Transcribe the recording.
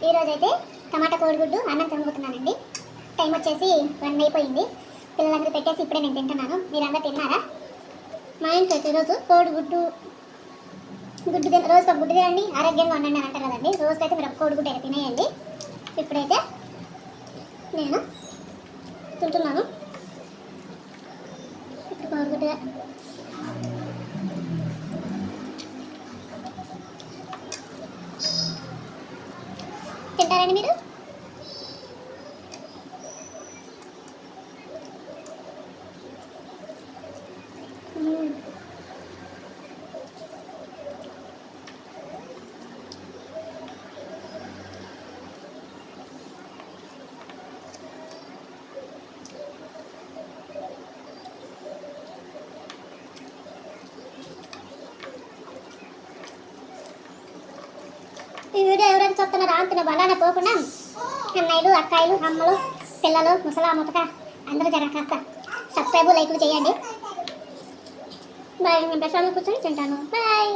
ఈరోజు అయితే టమాటా కోడిగుడ్డు అన్నం తినబోతున్నానండి. టైం వచ్చేసి 1 అయిపోయింది. పిల్లలందరూ పెట్టేసి ఇప్పుడే నేను తింటున్నాను. మీరందరూ తిన్నారా? మా ఇంట్లో అయితే ఈరోజు కోడిగుడ్డు రోజుకి ఒక గుడ్డు తినండి, ఆరోగ్యంగా ఉండండి అని అంటారు కదండి. రోజుకైతే మీరు ఒక కోడిగుడ్డు అయితే తినేయండి. ఇప్పుడైతే నేను తింటున్నాను. ఇప్పుడు కోడిగుడ్డు తింటారండి మీరు? ఈ వీడియో ఎవరైనా చూస్తున్నారో అంటున్న బలానే పోకుండా అన్నయ్యలు, అక్కాయిలు, అమ్మలు, పిల్లలు, ముసలా ముతక అందరూ జర కాస్త సబ్స్క్రైబ్, లైక్లు చేయండి. బాయ్. నేను ప్రశాంతంగా కూర్చొని తింటాను. బాయ్.